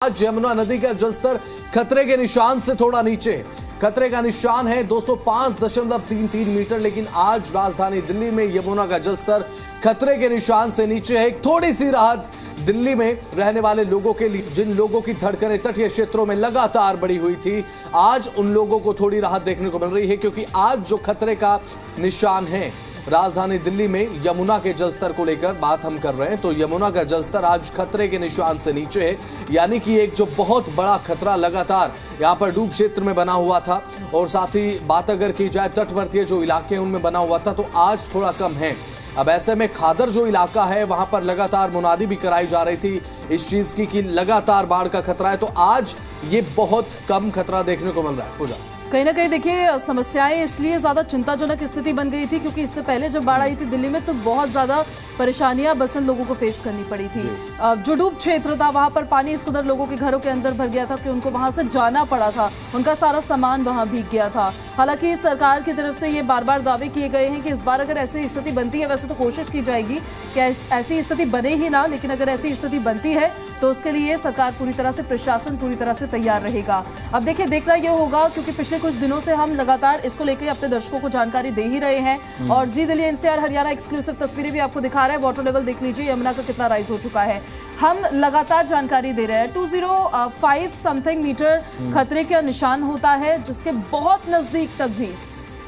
आज यमुना नदी का जलस्तर खतरे के निशान से थोड़ा नीचे। खतरे का निशान है 205.33 मीटर, लेकिन आज राजधानी दिल्ली में यमुना का जलस्तर खतरे के निशान से नीचे है। एक थोड़ी सी राहत दिल्ली में रहने वाले लोगों के लिए, जिन लोगों की धड़कनें तटीय क्षेत्रों में लगातार बढ़ी हुई थी, आज उन लोगों को थोड़ी राहत देखने को मिल रही है, क्योंकि आज जो खतरे का निशान है राजधानी दिल्ली में यमुना के जलस्तर को लेकर बात हम कर रहे हैं, तो यमुना का जलस्तर आज खतरे के निशान से नीचे है। यानी कि एक जो बहुत बड़ा खतरा लगातार यहां पर डूब क्षेत्र में बना हुआ था, और साथ ही बात अगर की जाए तटवर्तीय जो इलाके हैं उनमें बना हुआ था, तो आज थोड़ा कम है। अब ऐसे में खादर जो इलाका है वहां पर लगातार मुनादी भी कराई जा रही थी इस चीज की कि लगातार बाढ़ का खतरा है, तो आज ये बहुत कम खतरा देखने को मिल रहा है। पूजा, कहीं ना कहीं देखिए समस्याएं इसलिए ज्यादा चिंताजनक स्थिति बन गई थी क्योंकि इससे पहले जब बाढ़ आई थी दिल्ली में तो बहुत ज्यादा परेशानियां बसंत लोगों को फेस करनी पड़ी थी। जो डूब क्षेत्र था वहां पर पानी इस कदर लोगों के घरों के अंदर भर गया था कि उनको वहां से जाना पड़ा था, उनका सारा सामान वहां भीग गया था। हालांकि सरकार की तरफ से ये बार बार दावे किए गए हैं कि इस बार अगर ऐसी स्थिति बनती है, वैसे तो कोशिश की जाएगी कि ऐसी स्थिति बने ही ना, लेकिन अगर ऐसी स्थिति बनती है तो उसके लिए सरकार पूरी तरह से, प्रशासन पूरी तरह से तैयार रहेगा। अब देखिए देखना ये होगा क्योंकि पिछले कुछ दिनों से हम लगातार इसको लेकर अपने दर्शकों को जानकारी दे ही रहे हैं, और जी दिल्ली एनसीआर हरियाणा एक्सक्लूसिव तस्वीरें भी आपको दिखा रहा है। वाटर लेवल देख लीजिए, यमुना का कितना राइज हो चुका है। हम लगातार जानकारी दे रहे हैं 205 समथिंग मीटर खतरे का निशान होता है, जिसके बहुत नजदीक तक भी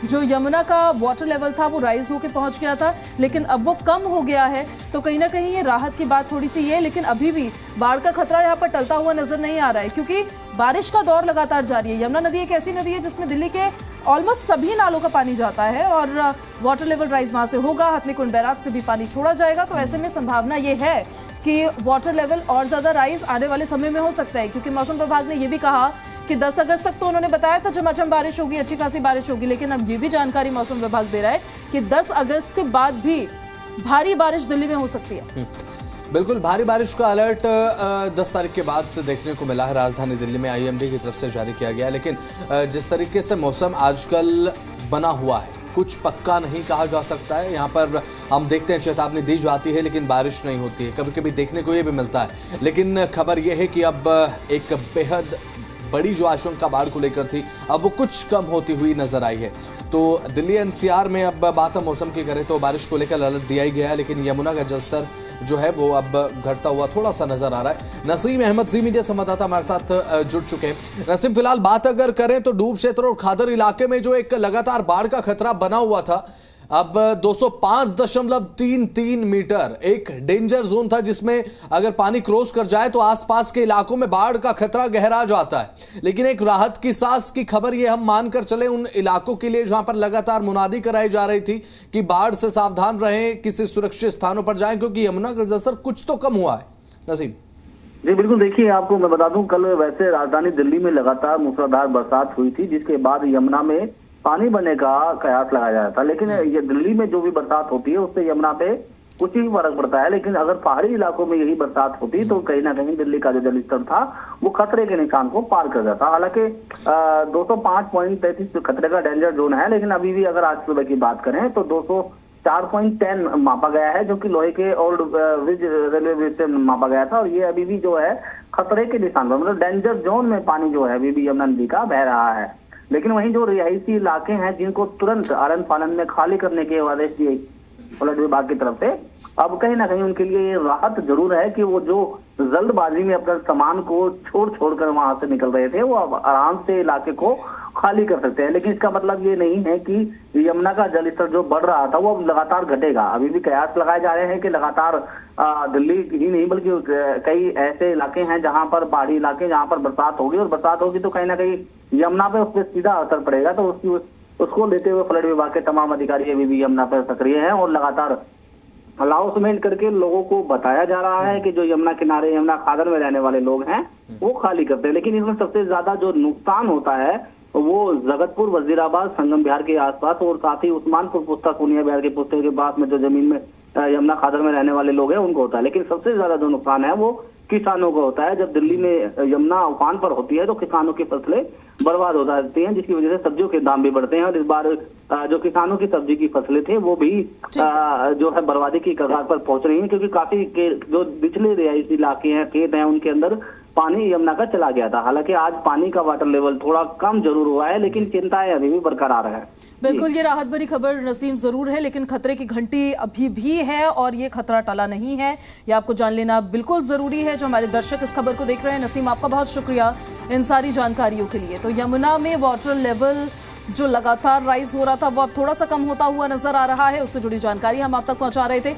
जो यमुना का वाटर लेवल था वो राइज होकर पहुंच गया था, लेकिन अब वो कम हो गया है। तो कहीं ना कहीं ये राहत की बात थोड़ी सी है, लेकिन अभी भी बाढ़ का खतरा यहाँ पर टलता हुआ नजर नहीं आ रहा है, क्योंकि बारिश का दौर लगातार जारी है। यमुना नदी एक ऐसी नदी है जिसमें दिल्ली के ऑलमोस्ट सभी नालों का पानी जाता है, और वाटर लेवल राइज वहां से होगा, हथनी कुंड बैराज से भी पानी छोड़ा जाएगा। तो ऐसे में संभावना ये है कि वाटर लेवल और ज्यादा राइज आने वाले समय में हो सकता है, क्योंकि मौसम विभाग ने यह भी कहा कि 10 अगस्त तक तो उन्होंने बताया था झमाझम बारिश होगी, अच्छी खासी बारिश होगी, लेकिन अब ये भी जानकारी मौसम विभाग दे रहा है कि 10 अगस्त के बाद भी भारी बारिश दिल्ली में हो सकती है। बिल्कुल, भारी बारिश का अलर्ट 10 तारीख के बाद से देखने को मिला है राजधानी दिल्ली में, आईएमडी की तरफ से जारी किया गया। लेकिन जिस तरीके से मौसम आजकल बना हुआ है, कुछ पक्का नहीं कहा जा सकता है। यहाँ पर हम देखते हैं चेतावनी दी जाती है लेकिन बारिश नहीं होती है, कभी कभी देखने को ये भी मिलता है। लेकिन खबर यह है कि अब एक बेहद बड़ी जो आशंका बाढ़ को लेकर थी, अब वो कुछ कम होती हुई नजर आई है। तो दिल्ली एनसीआर में अब बात हम मौसम की करें तो बारिश को लेकर अलर्ट दिया ही गया है, लेकिन यमुना का जलस्तर जो है वो अब घटता हुआ थोड़ा सा नजर आ रहा है। नसीम अहमद जी मीडिया संवाददाता हमारे साथ जुड़ चुके हैं। नसीम, फिलहाल बात अगर करें तो डूब क्षेत्र और खादर इलाके में जो एक लगातार बाढ़ का खतरा बना हुआ था, अब 205.33 मीटर एक डेंजर जोन था, जिसमें अगर पानी क्रॉस कर जाए तो आसपास के इलाकों में बाढ़ का खतरा गहरा जाता है। लेकिन एक राहत की सांस की खबर ये हम मानकर चले उन इलाकों के लिए जहां पर लगातार मुनादी कराई जा रही थी कि बाढ़ से सावधान रहें, किसी सुरक्षित स्थानों पर जाएं, क्योंकि यमुना का जलस्तर कुछ तो कम हुआ है। नसीम जी बिल्कुल, देखिए आपको मैं बता दूं, कल वैसे राजधानी दिल्ली में लगातार मूसलाधार बरसात हुई थी, जिसके बाद यमुना में पानी बनने का कयास लगाया जा रहा था। लेकिन ये दिल्ली में जो भी बरसात होती है उससे यमुना पे कुछ ही फर्क पड़ता है, लेकिन अगर पहाड़ी इलाकों में यही बरसात होती तो कहीं ना कहीं दिल्ली का जो जलस्तर था वो खतरे के निशान को पार कर जाता। हालांकि 205.33 खतरे का डेंजर जोन है, लेकिन अभी भी अगर आज सुबह की बात करें तो 204.10 मापा गया है, जो कि लोहे के ओल्ड ब्रिज रेलवे ब्रिज से मापा गया था, और ये अभी भी जो है खतरे के निशान पर, मतलब डेंजर जोन में पानी जो है अभी भी यमुना नदी का बह रहा है। लेकिन वहीं जो रिहायशी इलाके हैं जिनको तुरंत आलन फालन में खाली करने के आदेश दिए पुलिस विभाग की तरफ से, अब कहीं ना कहीं उनके लिए राहत जरूर है कि वो जो जल्दबाजी में अपने सामान को छोड़कर वहां से निकल रहे थे, वो अब आराम से इलाके को खाली कर सकते हैं। लेकिन इसका मतलब ये नहीं है कि यमुना का जलस्तर जो बढ़ रहा था वो अब लगातार घटेगा। अभी भी कयास लगाए जा रहे हैं कि लगातार दिल्ली ही नहीं बल्कि कई ऐसे इलाके हैं जहां पर पहाड़ी इलाके, जहां पर बरसात होगी, और बरसात होगी तो कहीं ना कहीं यमुना पे उस पर सीधा असर पड़ेगा। तो उसको लेते हुए फ्लड विभाग के तमाम अधिकारी अभी भी यमुना पर सक्रिय हैं, और लगातार अनाउंसमेंट करके लोगों को बताया जा रहा है कि जो यमुना किनारे, यमुना खादर में रहने वाले लोग हैं वो खाली करते हैं। लेकिन इसमें सबसे ज्यादा जो नुकसान होता है वो जगतपुर, वजीराबाद, संगम बिहार के आसपास, और साथ ही उस्मानपुर पुस्ता, पूर्णिया बिहार के पुस्ते के पास में जो जमीन में यमुना खादर में रहने वाले लोग हैं उनको होता है। लेकिन सबसे ज्यादा जो नुकसान है वो किसानों को होता है। जब दिल्ली में यमुना उफान पर होती है तो किसानों की फसलें बर्बाद हो जाती हैं, जिसकी वजह से सब्जियों के दाम भी बढ़ते हैं। और इस बार जो किसानों की सब्जी की फसलें थे वो भी जो है बर्बादी की कगार पर पहुंच रही हैं, क्योंकि काफी जो निचले रिहायशी इलाके हैं, खेत हैं, उनके अंदर पानी यमुना का चला गया था। हालांकि आज पानी का वाटर लेवल थोड़ा कम जरूर हुआ है, लेकिन चिंताएं अभी भी बरकरार है। बिल्कुल, ये राहत भरी खबर नसीम जरूर है, लेकिन खतरे की घंटी अभी भी है और ये खतरा टला नहीं है। ये आपको जान लेना बिल्कुल जरूरी है। जो हमारे दर्शक इस खबर को देख रहे हैं, नसीम आपका बहुत शुक्रिया इन सारी जानकारियों के लिए। तो यमुना में वाटर लेवल जो लगातार राइज हो रहा था वो अब थोड़ा सा कम होता हुआ नजर आ रहा है, उससे जुड़ी जानकारी हम आप तक पहुंचा रहे थे।